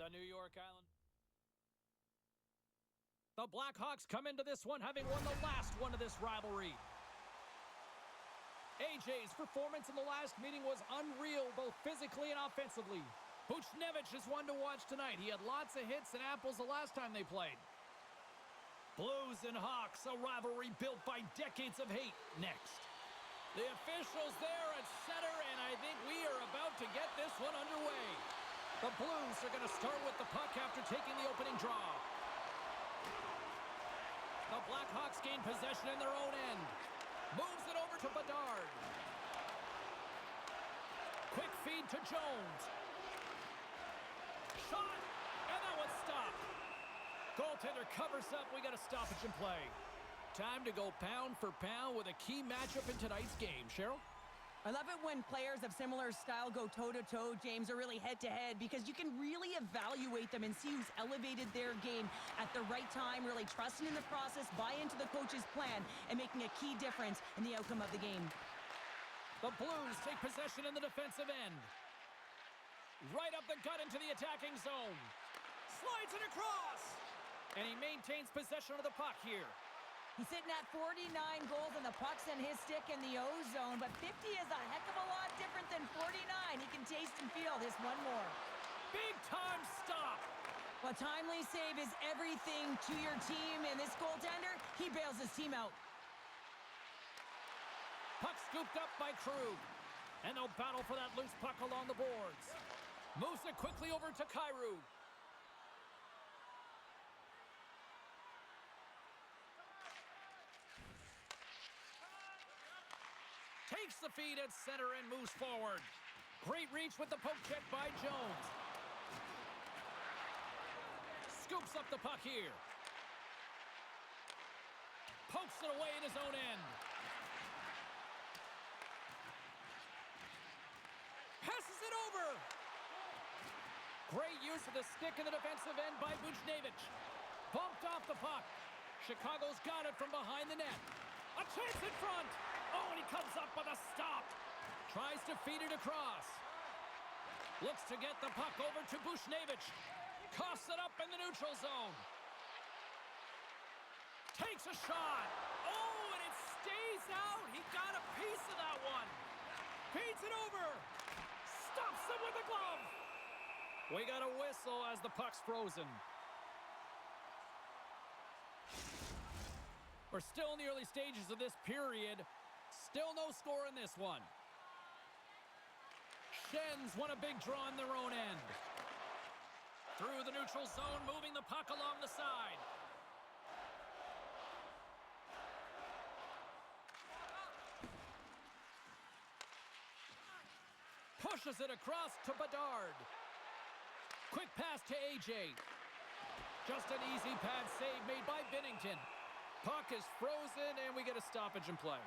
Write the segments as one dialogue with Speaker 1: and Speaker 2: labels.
Speaker 1: The New York Island. The Blackhawks come into this one having won the last one of this rivalry. AJ's performance in the last meeting was unreal, both physically and offensively. Buchnevich is one to watch tonight. He had lots of hits and apples the last time they played. Blues and Hawks, a rivalry built by decades of hate, next. The officials there at center, and I think we are about to get this one underway. The Blues are going to start with the puck after taking the opening draw. The Blackhawks gain possession in their own end. Moves it over to Bedard. Quick feed to Jones. Shot, and that one's stopped. Goaltender covers up. We got a stoppage in play. Time to go pound for pound with a key matchup in tonight's game. Cheryl?
Speaker 2: I love it when players of similar style go toe-to-toe, James, or really head-to-head, because you can really evaluate them and see who's elevated their game at the right time, really trusting in the process, buy into the coach's plan, and making a key difference in the outcome of the game.
Speaker 1: The Blues take possession in the defensive end. Right up the gut into the attacking zone. Slides it across. And he maintains possession of the puck here.
Speaker 2: He's sitting at 49 goals, and the puck's in his stick in the O-zone, but 50 is a heck of a lot different than 49. He can taste and feel this one more.
Speaker 1: Big time stop.
Speaker 2: Well, timely save is everything to your team, and this goaltender, he bails his team out.
Speaker 1: Puck scooped up by Krug. And they'll battle for that loose puck along the boards. Moves it quickly over to Kyrou. Takes the feed at center and moves forward. Great reach with the poke check by Jones. Scoops up the puck here. Pokes it away in his own end. Passes it over. Great use of the stick in the defensive end by Buchnevich. Bumped off the puck. Chicago's got it from behind the net. A chance in front. Oh, and he comes up with a stop. Tries to feed it across. Looks to get the puck over to Buchnevich. Coughs it up in the neutral zone. Takes a shot. Oh, and it stays out. He got a piece of that one. Feeds it over. Stops him with a glove. We got a whistle as the puck's frozen. We're still in the early stages of this period. Still no score in this one. Shen's won a big draw in their own end. Through the neutral zone, moving the puck along the side. Pushes it across to Bedard. Quick pass to AJ. Just an easy pad save made by Binnington. Puck is frozen, and we get a stoppage in play.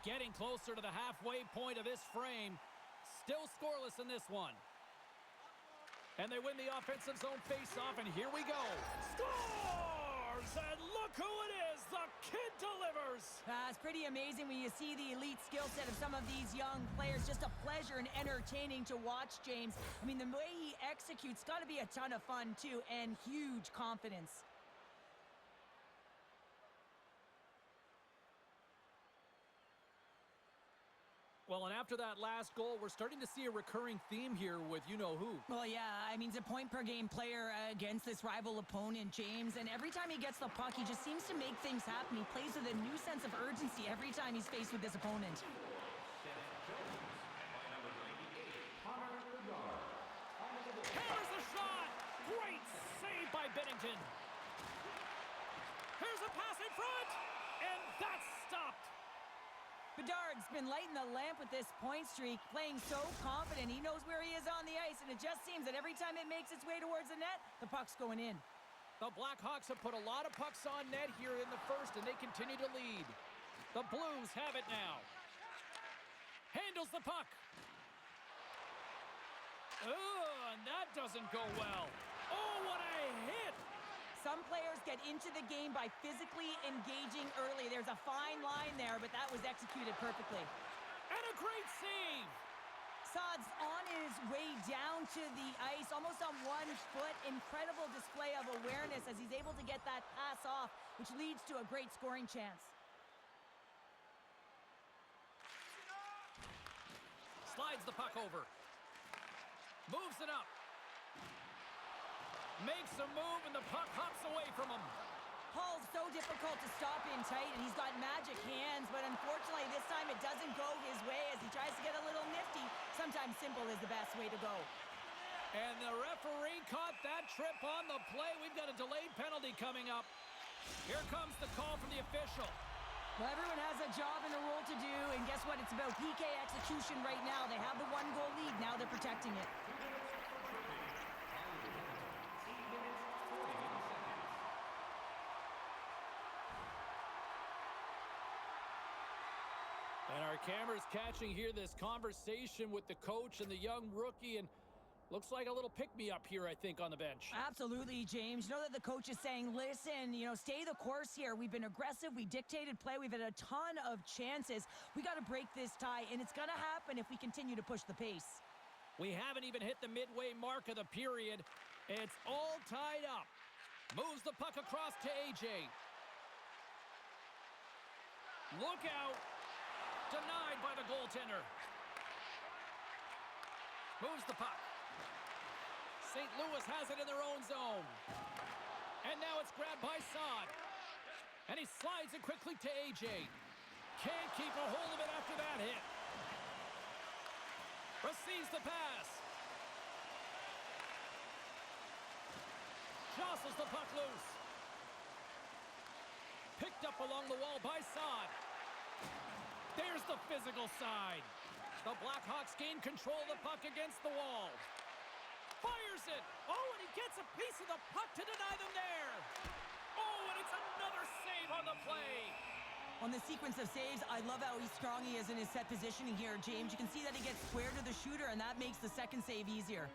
Speaker 1: Getting closer to the halfway point of this frame. Still scoreless in this one. And they win the offensive zone face-off, and here we go. Scores! And look who it is! The kid delivers!
Speaker 2: It's pretty amazing when you see the elite skill set of some of these young players. Just a pleasure and entertaining to watch, James. I mean, the way he executes got to be a ton of fun, too, and huge confidence.
Speaker 1: Well, and after that last goal, we're starting to see a recurring theme here with you-know-who.
Speaker 2: Well, yeah, I mean, he's a point-per-game player against this rival opponent, James, and every time he gets the puck, he just seems to make things happen. He plays with a new sense of urgency every time he's faced with this opponent.
Speaker 1: Here's the shot! Great save by Binnington. Here's a pass in front, and that's stopped.
Speaker 2: Bedard's been lighting the lamp with this point streak, playing so confident. He knows where he is on the ice, and it just seems that every time it makes its way towards the net, the puck's going in.
Speaker 1: The Blackhawks have put a lot of pucks on net here in the first, and they continue to lead. The Blues have it now. Handles the puck. Oh, and that doesn't go well. Oh, what a hit!
Speaker 2: Some players get into the game by physically engaging early. There's a fine line there, but that was executed perfectly.
Speaker 1: And a great save!
Speaker 2: Saad's on his way down to the ice, almost on one foot. Incredible display of awareness as he's able to get that pass off, which leads to a great scoring chance.
Speaker 1: Slides the puck over. Moves it up. Makes a move, and the puck hops away from him.
Speaker 2: Hall's so difficult to stop in tight, and he's got magic hands, but unfortunately this time it doesn't go his way as he tries to get a little nifty. Sometimes simple is the best way to go.
Speaker 1: And the referee caught that trip on the play. We've got a delayed penalty coming up. Here comes the call from the official.
Speaker 2: Well, everyone has a job and a role to do, and guess what? It's about PK execution right now. They have the one-goal lead. Now they're protecting it.
Speaker 1: And our camera's catching here this conversation with the coach and the young rookie, and looks like a little pick-me-up here, I think, on the bench.
Speaker 2: Absolutely, James. You know that the coach is saying, listen, stay the course here. We've been aggressive. We dictated play. We've had a ton of chances. We got to break this tie, and it's going to happen if we continue to push the pace.
Speaker 1: We haven't even hit the midway mark of the period. It's all tied up. Moves the puck across to AJ. Look out. Denied by the goaltender. Moves the puck. St. Louis has it in their own zone. And now it's grabbed by Saad. And he slides it quickly to AJ. Can't keep a hold of it after that hit. Receives the pass. Jostles the puck loose. Picked up along the wall by Saad. There's the physical side. The Blackhawks gain control of the puck against the wall. Fires it. Oh, and he gets a piece of the puck to deny them there. Oh, and it's another save on the play.
Speaker 2: On the sequence of saves, I love how strong he is in his set positioning here, James. You can see that he gets square to the shooter, and that makes the second save easier.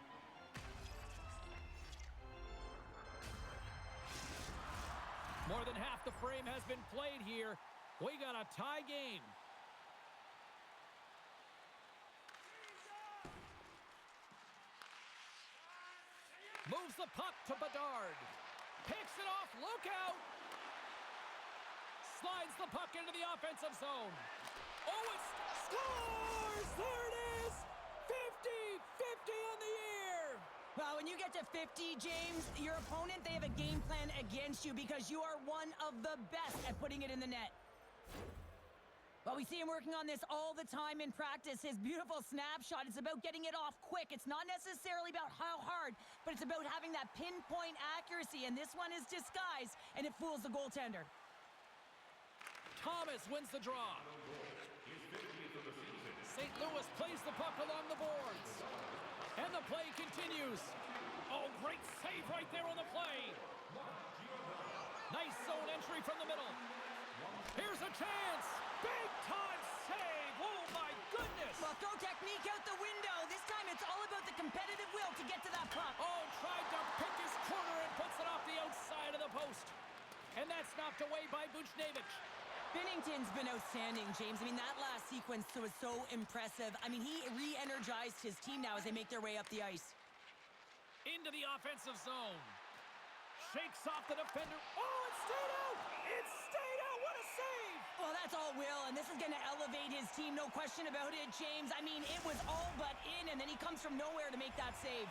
Speaker 1: More than half the frame has been played here. We got a tie game. Moves the puck to Bedard. Picks it off. Look out. Slides the puck into the offensive zone. Oh, it scores! There it is! 50! 50 on the year!
Speaker 2: Well, when you get to 50, James, your opponent, they have a game plan against you because you are one of the best at putting it in the net. Well, we see him working on this all the time in practice. His beautiful snapshot, it's about getting it off quick. It's not necessarily about how hard, but it's about having that pinpoint accuracy, and this one is disguised, and it fools the goaltender.
Speaker 1: Thomas wins the draw. St. Louis plays the puck along the boards. And the play continues. Oh, great save right there on the play. Nice zone entry from the middle. Here's a chance. Big time save. Oh, my goodness.
Speaker 2: Well, throw technique out the window. This time it's all about the competitive will to get to that puck.
Speaker 1: Oh, tried to pick his corner and puts it off the outside of the post. And that's knocked away by Buchnevich.
Speaker 2: Binnington's been outstanding, James. I mean, that last sequence was so impressive. I mean, he re-energized his team now as they make their way up the ice.
Speaker 1: Into the offensive zone. Shakes off the defender. Oh, it stayed out! It stayed out! What a save!
Speaker 2: Well, that's all Will, and this is going to elevate his team. No question about it, James. I mean, it was all but in, and then he comes from nowhere to make that save.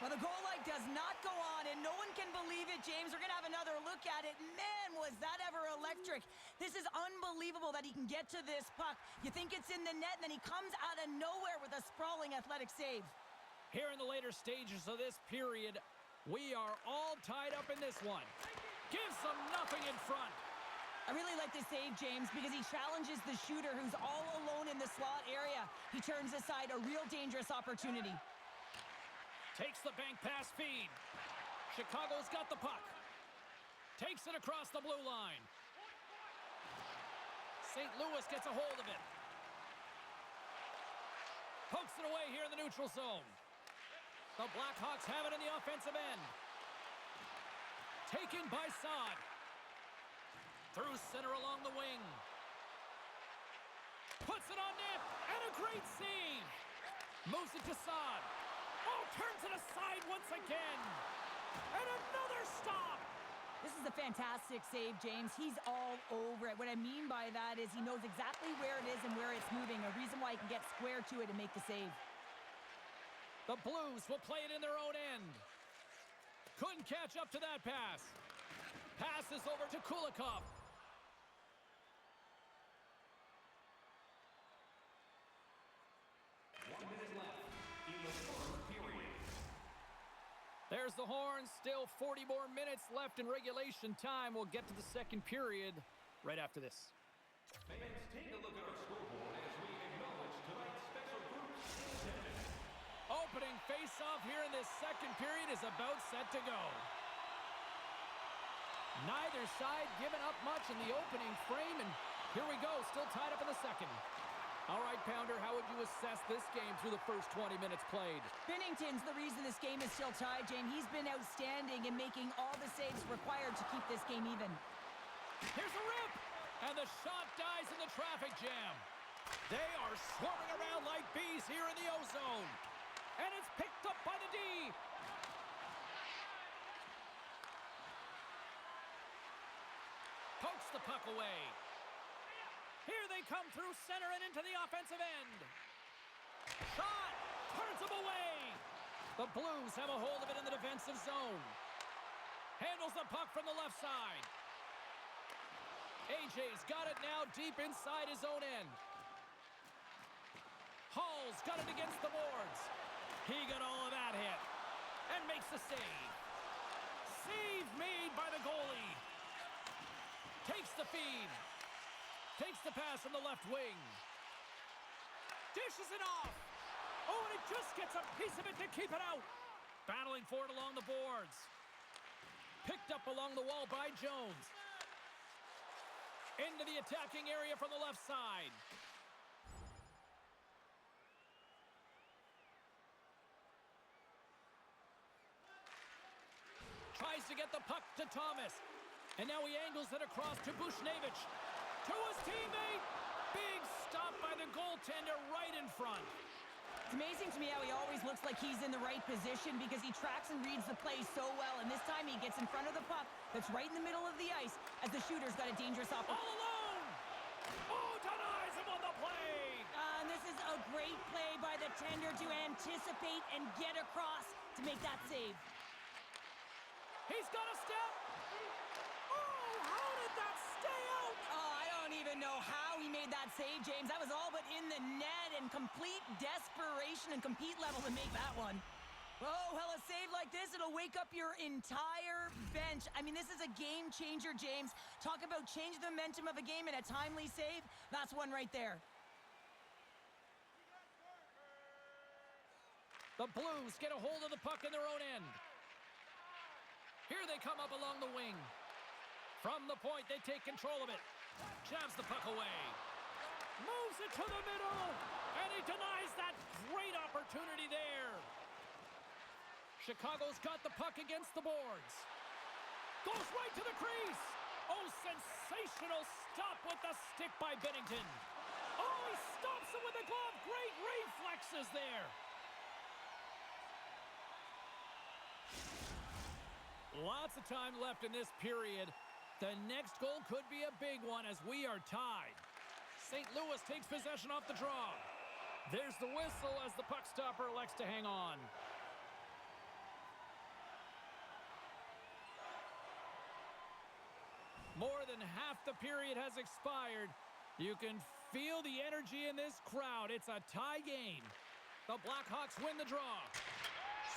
Speaker 2: Well, the goal light does not go on, and no one can believe it, James. We're going to have another look at it. Man, was that ever electric. This is unbelievable that he can get to this puck. You think it's in the net, and then he comes out of nowhere with a sprawling athletic save.
Speaker 1: Here in the later stages of this period, we are all tied up in this one. Gives them nothing in front.
Speaker 2: I really like this save, James, because he challenges the shooter who's all alone in the slot area. He turns aside a real dangerous opportunity.
Speaker 1: Takes the bank pass feed. Chicago's got the puck. Takes it across the blue line. St. Louis gets a hold of it. Pokes it away here in the neutral zone. The Blackhawks have it in the offensive end. Taken by Saad. Through center along the wing. Puts it on net, and a great save. Moves it to Saad. Oh, turns it aside once again. And another stop.
Speaker 2: This is a fantastic save, James. He's all over it. What I mean by that is he knows exactly where it is and where it's moving. A reason why he can get square to it and make the save.
Speaker 1: The Blues will play it in their own end. Couldn't catch up to that pass. Passes over to Kulikov. There's the horn. Still 40 more minutes left in regulation time. We'll get to the second period right after this.
Speaker 3: Fans, take a look at our scoreboard as we acknowledge tonight's special groups in attendance.
Speaker 1: Opening face-off here in this second period is about set to go. Neither side giving up much in the opening frame, and here we go, still tied up in the second. All right, Pounder, how would you assess this game through the first 20 minutes played?
Speaker 2: Binnington's the reason this game is still tied, Jane. He's been outstanding in making all the saves required to keep this game even.
Speaker 1: Here's a rip, and the shot dies in the traffic jam. They are swarming around like bees here in the O-zone, and it's picked up by the D. Pokes the puck away. Here they come through center and into the offensive end. Shot! Turns them away! The Blues have a hold of it in the defensive zone. Handles the puck from the left side. AJ's got it now deep inside his own end. Hall's got it against the boards. He got all of that hit and makes the save. Save made by the goalie. Takes the feed. Takes the pass from the left wing. Dishes it off. Oh, and it just gets a piece of it to keep it out. Battling for it along the boards. Picked up along the wall by Jones. Into the attacking area from the left side. Tries to get the puck to Thomas. And now he angles it across to Bushnevich. To his teammate. Big stop by the goaltender right in front.
Speaker 2: It's amazing to me how he always looks like he's in the right position because he tracks and reads the play so well. And this time he gets in front of the puck that's right in the middle of the ice as the shooter's got a dangerous opportunity.
Speaker 1: All alone! Oh, denies him on the play!
Speaker 2: And this is a great play by the tender to anticipate and get across to make that save.
Speaker 1: He's got a step. Oh, how did that stay out?
Speaker 2: Oh, I don't even know how he made that save, James. That was all but in the net and complete desperation and compete level to make that one. Oh, well, a save like this, it'll wake up your entire bench. I mean, this is a game changer, James. Talk about change the momentum of a game and a timely save. That's one right there.
Speaker 1: The Blues get a hold of the puck in their own end. Here they come up along the wing. From the point, they take control of it. Jabs the puck away. Moves it to the middle. And he denies that great opportunity there. Chicago's got the puck against the boards. Goes right to the crease. Oh, sensational stop with the stick by Binnington. Oh, he stops him with the glove. Great reflexes there. Lots of time left in this period. The next goal could be a big one as we are tied. St. Louis takes possession off the draw. There's the whistle as the puck stopper elects to hang on. More than half the period has expired. You can feel the energy in this crowd. It's a tie game. The Blackhawks win the draw.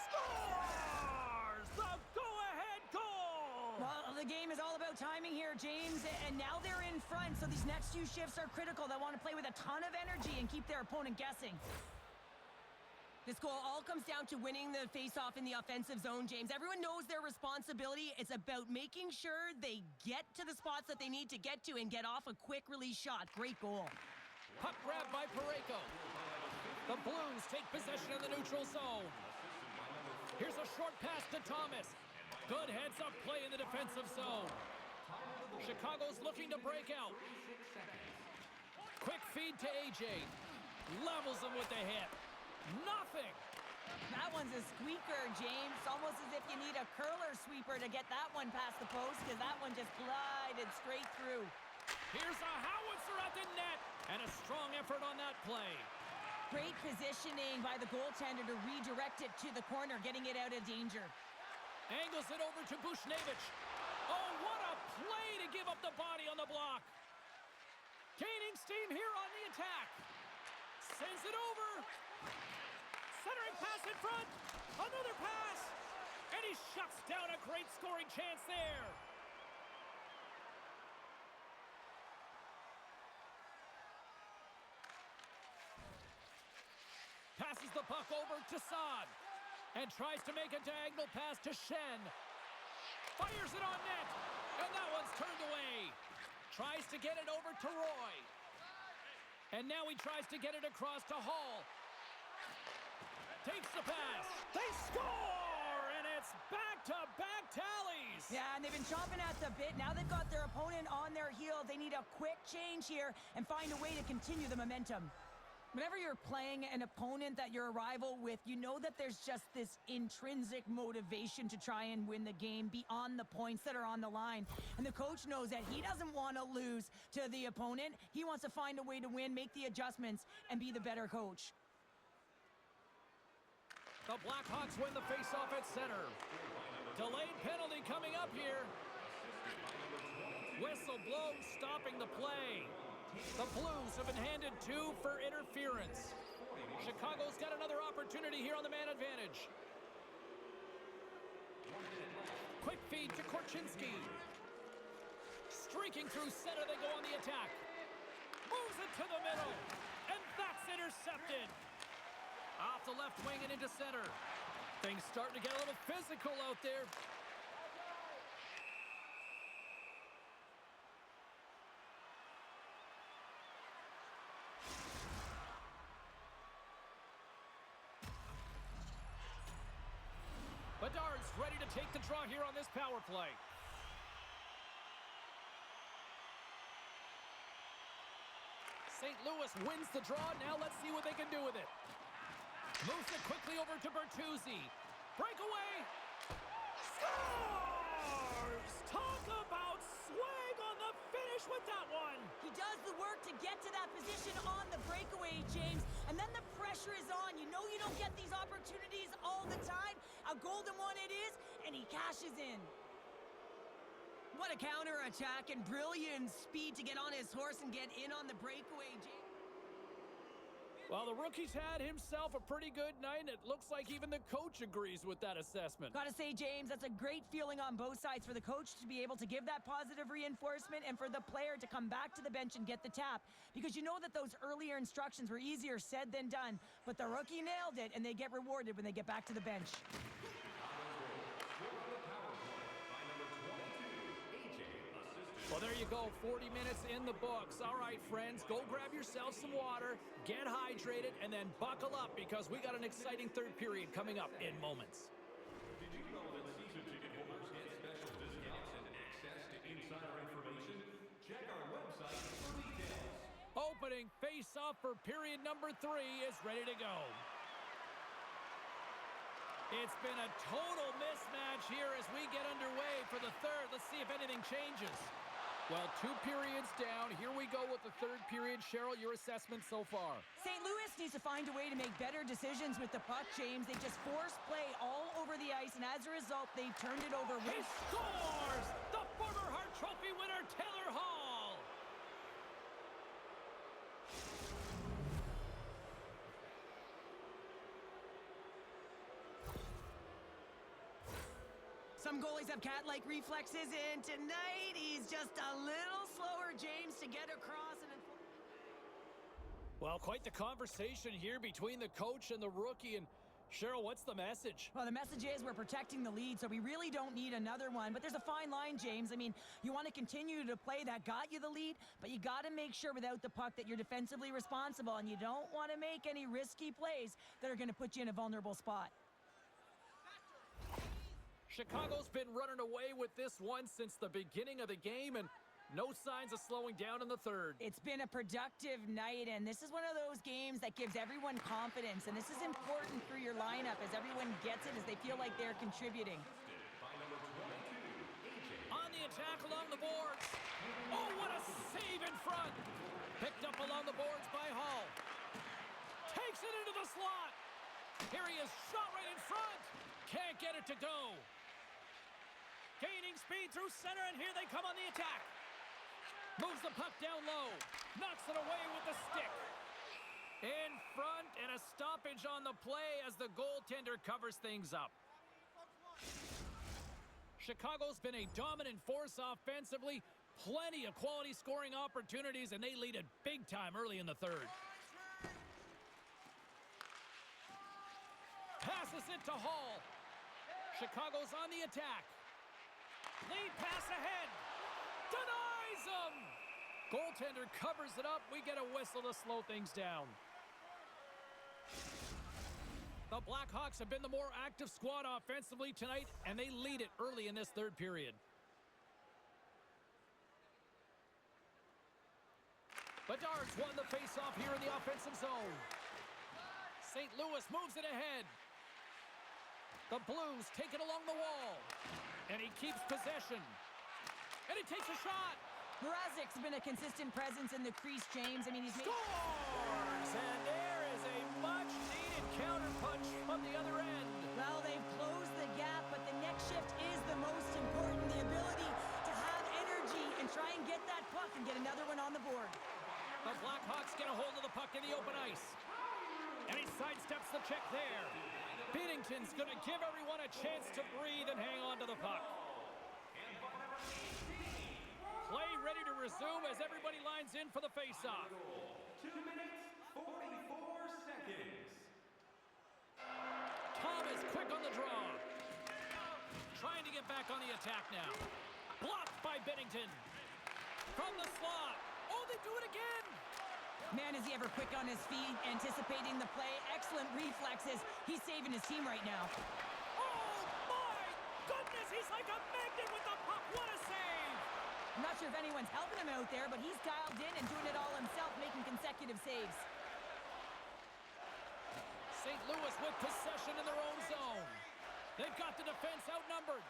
Speaker 1: Scores! The go-ahead goal!
Speaker 2: Well, the game is all about timing here, James, and now they're in front, so these next few shifts are critical. They want to play with a ton of energy and keep their opponent guessing. This goal all comes down to winning the face-off in the offensive zone, James. Everyone knows their responsibility. It's about making sure they get to the spots that they need to get to and get off a quick release shot. Great goal.
Speaker 1: Puck grab by Parayko. The Blues take possession of the neutral zone. Here's a short pass to Thomas. Good heads-up play in the defensive zone. Chicago's looking to break out. Quick feed to AJ. Levels him with the hit. Nothing.
Speaker 2: That one's a squeaker, James. It's almost as if you need a curler sweeper to get that one past the post because that one just glided straight through.
Speaker 1: Here's a howitzer at the net, and a strong effort on that play.
Speaker 2: Great positioning by the goaltender to redirect it to the corner, getting it out of danger.
Speaker 1: Angles it over to Bushnevich. Oh, what a play to give up the body on the block. Gaining steam here on the attack. Sends it over. Centering pass in front. Another pass. And he shuts down a great scoring chance there. Passes the puck over to Saad. And tries to make a diagonal pass to Shen. Fires it on net. And that one's turned away. Tries to get it over to Roy. And now he tries to get it across to Hall. Takes the pass. They score! And it's back-to-back tallies.
Speaker 2: Yeah, and they've been chomping at the bit. Now they've got their opponent on their heel. They need a quick change here and find a way to continue the momentum. Whenever you're playing an opponent that you're a rival with, you know that there's just this intrinsic motivation to try and win the game beyond the points that are on the line. And the coach knows that he doesn't want to lose to the opponent. He wants to find a way to win, make the adjustments, and be the better coach.
Speaker 1: The Blackhawks win the faceoff at center. Delayed penalty coming up here. Whistle blows, stopping the play. The Blues have been handed 2 for interference. Chicago's got another opportunity here on the man advantage. Quick feed to Korchinski. Streaking through center, they go on the attack. Moves it to the middle. And that's intercepted. Off the left wing and into center. Things starting to get a little physical out there. Bedard's ready to take the draw here on this power play. St. Louis wins the draw. Now let's see what they can do with it. Moves it quickly over to Bertuzzi. Breakaway. Scores! Talk about swag on the finish with that one.
Speaker 2: He does the work to get to that position on the breakaway, James. And then the pressure is on. You know you don't get these opportunities all the time. A golden one it is, and he cashes in. What a counterattack and brilliant speed to get on his horse and get in on the breakaway, James.
Speaker 1: Well, the rookie's had himself a pretty good night, and it looks like even the coach agrees with that assessment.
Speaker 2: Gotta say, James, that's a great feeling on both sides for the coach to be able to give that positive reinforcement and for the player to come back to the bench and get the tap. Because you know that those earlier instructions were easier said than done, but the rookie nailed it, and they get rewarded when they get back to the bench.
Speaker 1: Well, there you go, 40 minutes in the books. All right, friends, go grab yourself some water, get hydrated, and then buckle up because we got an exciting third period coming up in moments.
Speaker 3: Did you know that season ticket holders get special discounts and access to insider information? Check our website for details.
Speaker 1: Opening face-off for period number 3 is ready to go. It's been a total mismatch here as we get underway for the third. Let's see if anything changes. Well, 2 periods down. Here we go with the third period. Cheryl, your assessment so far?
Speaker 2: St. Louis needs to find a way to make better decisions with the puck, James. They just forced play all over the ice, and as a result, they've turned it over.
Speaker 1: He scores! The former Hart Trophy winner, Taylor Hall!
Speaker 2: Some goalies have cat-like reflexes, and tonight he's just a little slower, James, to get across.
Speaker 1: Well, quite the conversation here between the coach and the rookie. And Cheryl, what's the message?
Speaker 2: Well, the message is we're protecting the lead, so we really don't need another one. But there's a fine line, James. I mean, you want to continue to play that got you the lead, but you got to make sure without the puck that you're defensively responsible, and you don't want to make any risky plays that are going to put you in a vulnerable spot.
Speaker 1: Chicago's been running away with this one since the beginning of the game, and No signs of slowing down in the third.
Speaker 2: It's been a productive night, and this is one of those games that gives everyone confidence, and this is important for your lineup as everyone gets it, as they feel like they're contributing.
Speaker 1: On the attack along the boards. Oh, what a save in front. Picked up along the boards by Hall. Takes it into the slot. Here he is, shot right in front. Can't get it to go. Gaining speed through center, and here they come on the attack. Moves the puck down low. Knocks it away with the stick. In front, and a stoppage on the play as the goaltender covers things up. Chicago's been a dominant force offensively. Plenty of quality scoring opportunities, and they lead it big time early in the third. Passes it to Hall. Chicago's on the attack. Lead pass ahead. Denies him. Goaltender covers it up. We get a whistle to slow things down. The Blackhawks have been the more active squad offensively tonight, and they lead it early in this third period. Bedard's won the faceoff here in the offensive zone. St. Louis moves it ahead. The Blues take it along the wall. And he keeps possession. And he takes a shot.
Speaker 2: Mrazek's been a consistent presence in the crease, James. I mean, he's made...
Speaker 1: Scores! And there is a much-needed counterpunch from the other end.
Speaker 2: Well, they've closed the gap, but the next shift is the most important. The ability to have energy and try and get that puck and get another one on the board.
Speaker 1: The Blackhawks get a hold of the puck in the open ice. And he sidesteps the check there. Binnington's going to give everyone a chance to breathe and hang on to the puck. Play ready to resume as everybody lines in for the faceoff.
Speaker 3: 2 minutes, 44 seconds.
Speaker 1: Thomas quick on the draw. Trying to get back on the attack now. Blocked by Binnington. From the slot. Oh, they do it again.
Speaker 2: Man, is he ever quick on his feet, anticipating the play. Excellent reflexes. He's saving his team right now.
Speaker 1: Oh, my goodness. He's like a magnet with the puck. What a save.
Speaker 2: I'm not sure if anyone's helping him out there, but he's dialed in and doing it all himself, making consecutive saves.
Speaker 1: St. Louis with possession in their own zone. They've got the defense outnumbered.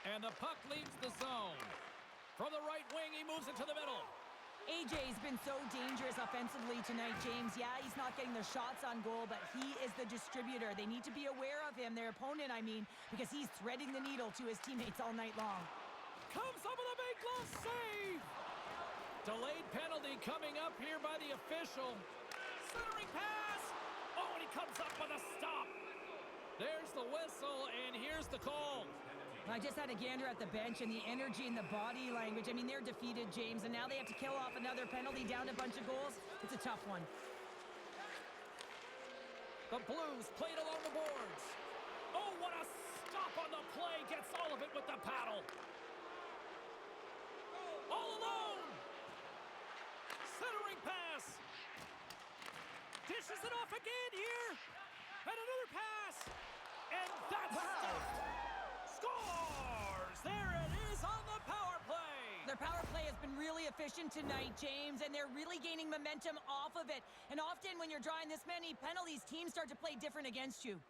Speaker 1: And the puck leaves the zone. From the right wing, he moves it to the middle.
Speaker 2: AJ's been so dangerous offensively tonight, James. Yeah, he's not getting the shots on goal, but he is the distributor. They need to be aware of him, their opponent, I mean, because he's threading the needle to his teammates all night long.
Speaker 1: Comes up with a big glove save. Delayed penalty coming up here by the official. Centering pass. Oh, and he comes up with a stop. There's the whistle, and here's the call.
Speaker 2: I just had a gander at the bench and the energy and the body language. I mean, they're defeated, James, and now they have to kill off another penalty, down a bunch of goals. It's a tough one.
Speaker 1: The Blues played along the boards. Oh, what a stop on the play. Gets all of it with the paddle. All alone. Centering pass. Dishes it off again here. And another pass. And that's stopped. Scores! There it is on the power play.
Speaker 2: Their power play has been really efficient tonight, James, and they're really gaining momentum off of it. And often when you're drawing this many penalties, teams start to play different against you.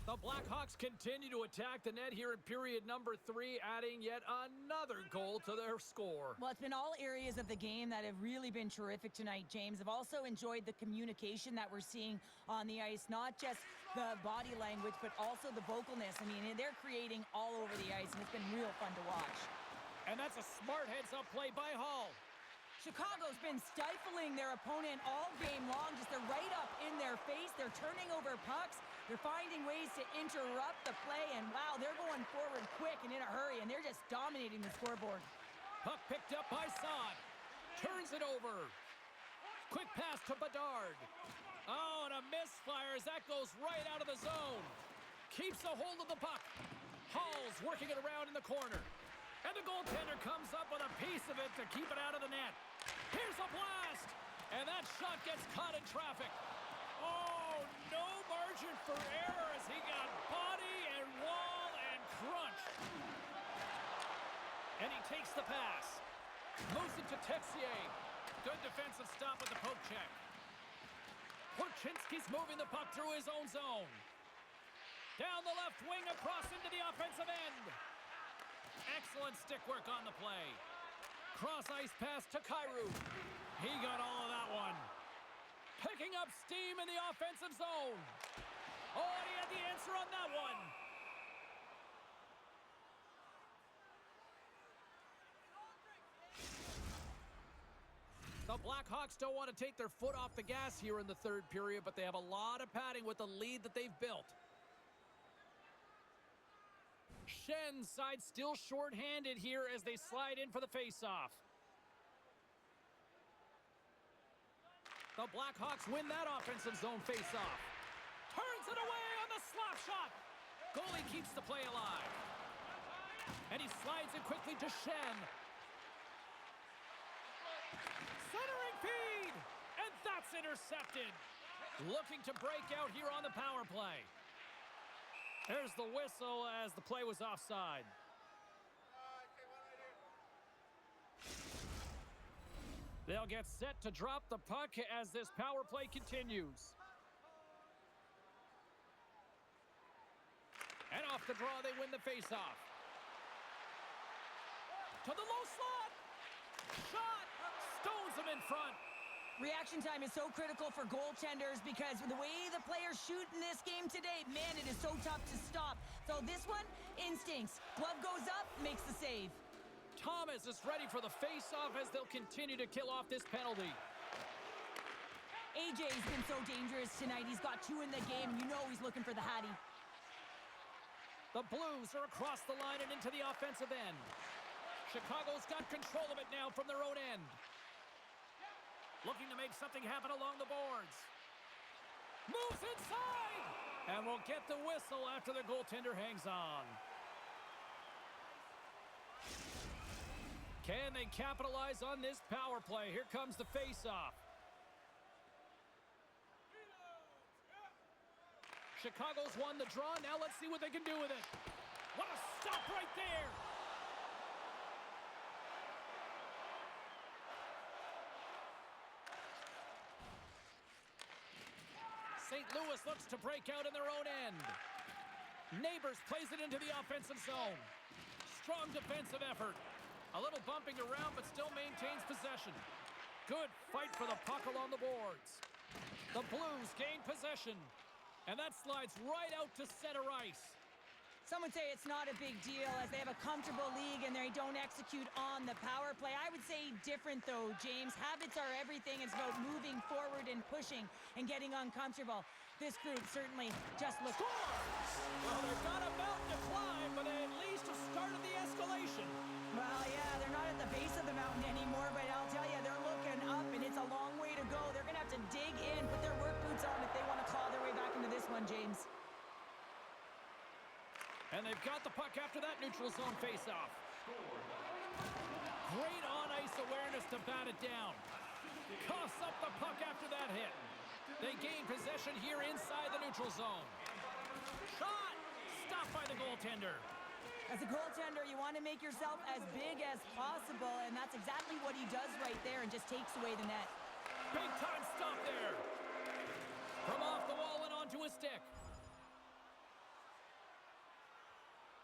Speaker 1: The Blackhawks continue to attack the net here in period number 3, adding yet another goal to their score.
Speaker 2: Well, it's been all areas of the game that have really been terrific tonight, James. I've also enjoyed the communication that we're seeing on the ice, not just the body language, but also the vocalness. I mean, they're creating all over the ice, and it's been real fun to watch.
Speaker 1: And that's a smart heads-up play by Hall.
Speaker 2: Chicago's been stifling their opponent all game long. Just they're right up in their face. They're turning over pucks. They're finding ways to interrupt the play, and wow, they're going forward quick and in a hurry, and they're just dominating the scoreboard.
Speaker 1: Puck picked up by Saad. Turns it over. Quick pass to Bedard. Oh, and a misfire as that goes right out of the zone. Keeps a hold of the puck. Hall's working it around in the corner. And the goaltender comes up with a piece of it to keep it out of the net. Here's a blast. And that shot gets caught in traffic. Oh, no margin for error as he got body and wall and crunched. And he takes the pass. Moves it to Texier. Good defensive stop with the poke check. Korchinski's moving the puck through his own zone. Down the left wing, across into the offensive end. Excellent stick work on the play. Cross ice pass to Kyrou. He got all of that one. Picking up steam in the offensive zone. Oh, and he had the answer on that one. The Blackhawks don't want to take their foot off the gas here in the third period, but they have a lot of padding with the lead that they've built. Schen's side still shorthanded here as they slide in for the faceoff. The Blackhawks win that offensive zone faceoff. Turns it away on the slap shot. Goalie keeps the play alive. And he slides it quickly to Schenn. Centering feed! And that's intercepted. Looking to break out here on the power play. There's the whistle as the play was offside. They'll get set to drop the puck as this power play continues. And off the draw, they win the faceoff. To the low slot. Shot. Stones him in front.
Speaker 2: Reaction time is so critical for goaltenders because the way the players shoot in this game today, man, it is so tough to stop. So this one, instincts. Glove goes up, makes the save.
Speaker 1: Thomas is ready for the face-off as they'll continue to kill off this penalty.
Speaker 2: AJ's been so dangerous tonight. He's got 2 in the game, and you know he's looking for the Hattie.
Speaker 1: The Blues are across the line and into the offensive end. Chicago's got control of it now from their own end. Looking to make something happen along the boards. Moves inside! And will get the whistle after the goaltender hangs on. Can they capitalize on this power play? Here comes the face-off. Chicago's won the draw. Now let's see what they can do with it. What a stop right there! St. Louis looks to break out in their own end. Neighbors plays it into the offensive zone. Strong defensive effort. A little bumping around, but still maintains possession. Good fight for the puck along the boards. The Blues gain possession. And that slides right out to center ice.
Speaker 2: Some would say it's not a big deal as they have a comfortable league and they don't execute on the power play. I would say different though, James. Habits are everything. It's about moving forward and pushing and getting uncomfortable. This group certainly just looks...
Speaker 1: Scores! Well, they've got a mountain to climb, but they at least have started the escalation.
Speaker 2: Well, yeah, they're not at the base of the mountain anymore, but I'll tell you, they're looking up and it's a long way to go. They're going to have to dig in, put their work boots on if they want to claw their way back into this one, James.
Speaker 1: And they've got the puck after that neutral zone faceoff. Great on-ice awareness to bat it down. Coughs up the puck after that hit. They gain possession here inside the neutral zone. Shot! Stopped by the goaltender.
Speaker 2: As a goaltender, you want to make yourself as big as possible, and that's exactly what he does right there and just takes away the net.
Speaker 1: Big time stop there. From off the wall and onto a stick.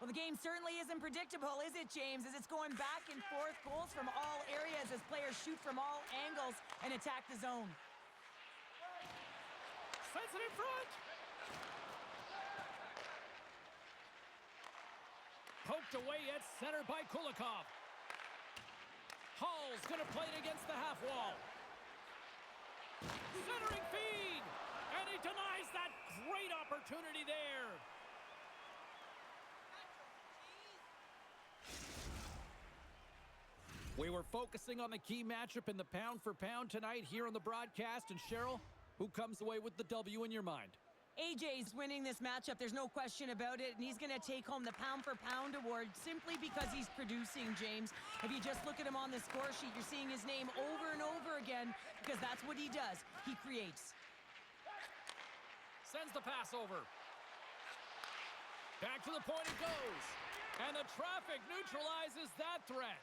Speaker 2: Well, the game certainly isn't predictable, is it, James? As it's going back and forth, goals from all areas as players shoot from all angles and attack the zone.
Speaker 1: Sends it in front. Poked away at center by Kulikov. Hall's going to play it against the half wall. Centering feed. And he denies that great opportunity there. We were focusing on the key matchup in the pound for pound tonight here on the broadcast. And Cheryl, who comes away with the W in your mind?
Speaker 2: AJ's winning this matchup. There's no question about it. And he's going to take home the pound-for-pound award simply because he's producing, James. If you just look at him on the score sheet, you're seeing his name over and over again because that's what he does. He creates.
Speaker 1: Sends the pass over. Back to the point it goes. And the traffic neutralizes that threat.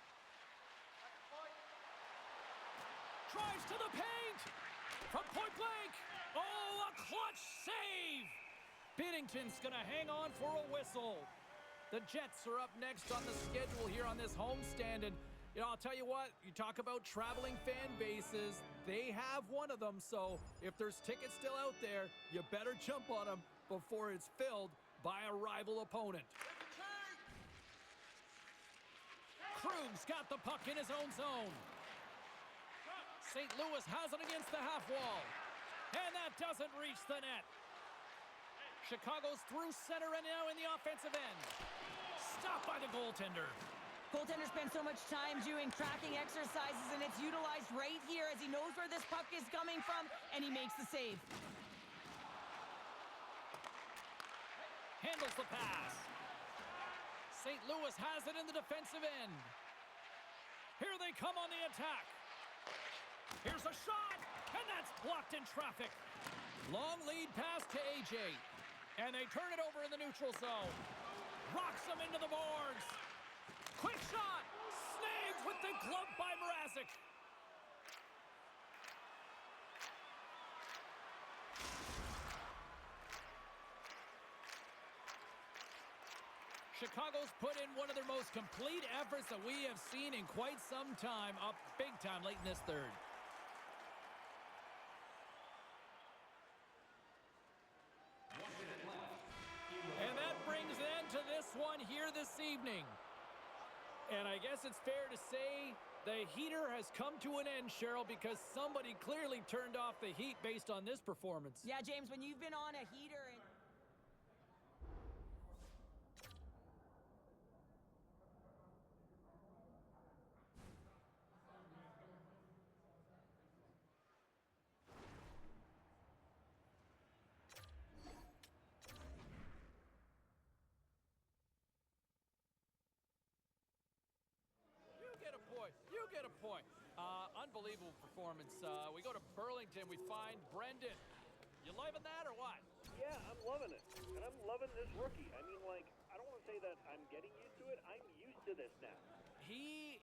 Speaker 1: Drives to the paint. From point blank. Oh, a clutch save. Binnington's going to hang on for a whistle. The Jets are up next on the schedule here on this homestand. And, you know, I'll tell you what, you talk about traveling fan bases. They have one of them. So if there's tickets still out there, you better jump on them before it's filled by a rival opponent. Krug's got the puck in his own zone. St. Louis has it against the half wall. And that doesn't reach the net. Chicago's through center and now in the offensive end. Stopped by the goaltender.
Speaker 2: Goaltender spends so much time doing tracking exercises, and it's utilized right here as he knows where this puck is coming from, and he makes the save.
Speaker 1: Handles the pass. St. Louis has it in the defensive end. Here they come on the attack. Here's a shot, and that's blocked in traffic. Long lead pass to AJ, and they turn it over in the neutral zone. Rocks them into the boards. Quick shot, snagged with the glove by Mrazek. Chicago's put in one of their most complete efforts that we have seen in quite some time, up big time late in this third. And that brings an end to this one here this evening. And I guess it's fair to say the heater has come to an end, Cheryl, because somebody clearly turned off the heat based on this performance.
Speaker 2: Yeah, James, when you've been on a heater and...
Speaker 1: You get a point. Unbelievable performance. We go to Burlington. We find Brendan. You loving that or what?
Speaker 4: Yeah, I'm loving it. And I'm loving this rookie. I mean, like, I don't want to say that I'm getting used to it. I'm used to this now.
Speaker 1: He